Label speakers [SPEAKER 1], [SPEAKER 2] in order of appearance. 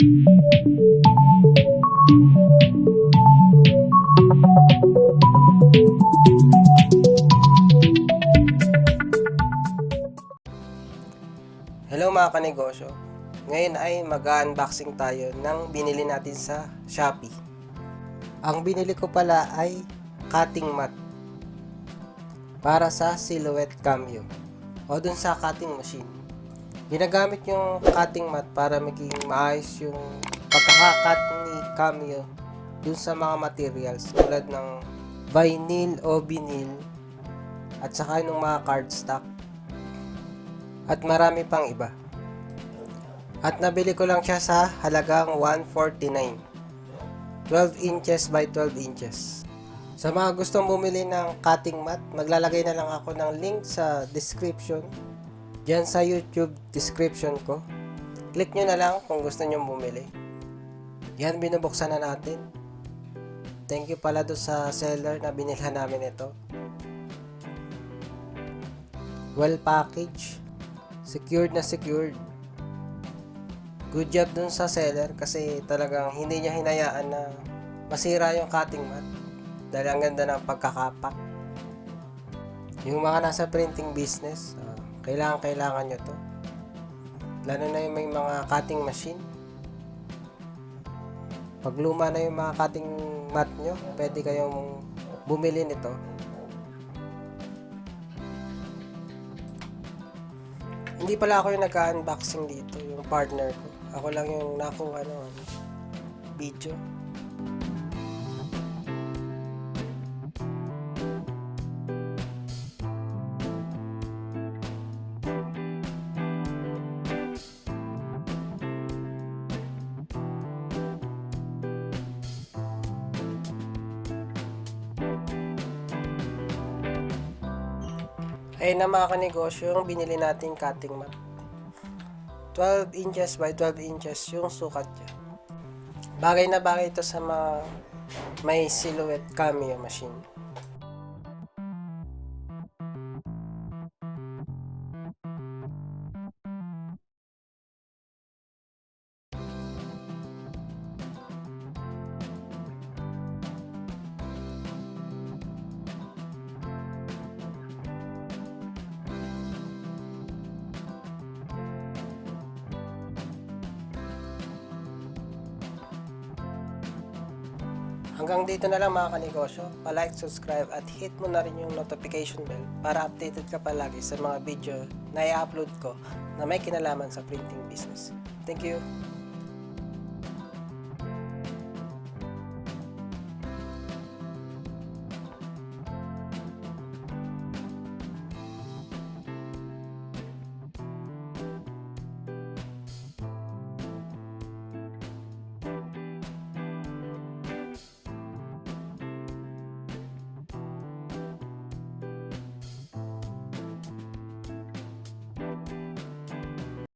[SPEAKER 1] Hello mga kanegosyo, ngayon ay mag-unboxing tayo ng binili natin sa Shopee. Ang binili ko pala ay cutting mat para sa silhouette cameo o dun sa cutting machine. Ginagamit yung cutting mat para maging maayos yung pagkakakat ni cameo dun sa mga materials tulad ng vinyl o vinyl at saka yung mga cardstock at marami pang iba. At nabili ko lang siya sa halagang $149. 12 inches by 12 inches. Sa mga gustong bumili ng cutting mat, maglalagay na lang ako ng link sa description diyan sa YouTube description ko. Click nyo na lang kung gusto nyo bumili. Yan, binubuksan na natin. Thank you pala do sa seller na binilhan namin ito. Well packaged. Secured na secured. Good job dun sa seller kasi talagang hindi niya hinayaan na masira yung cutting mat dahil ang ganda ng pagkakapak. Yung mga nasa printing business, kailangan nyo to. Lalo na yung may mga cutting machine. Pag luma na yung mga cutting mat nyo, pwede kayong bumili nito. Hindi pala ako yung nag-unboxing dito, yung partner ko. Ako lang yung nakuha video. Ayun na mga kanegosyo, yung binili natin cutting mat. 12 inches by 12 inches yung sukat niya. Bagay na bagay ito sa mga may silhouette cameo machine. Hanggang dito na lang mga kanegosyo. Pa-like, subscribe at hit mo na rin yung notification bell para updated ka palagi sa mga video na i-upload ko na may kinalaman sa printing business. Thank you!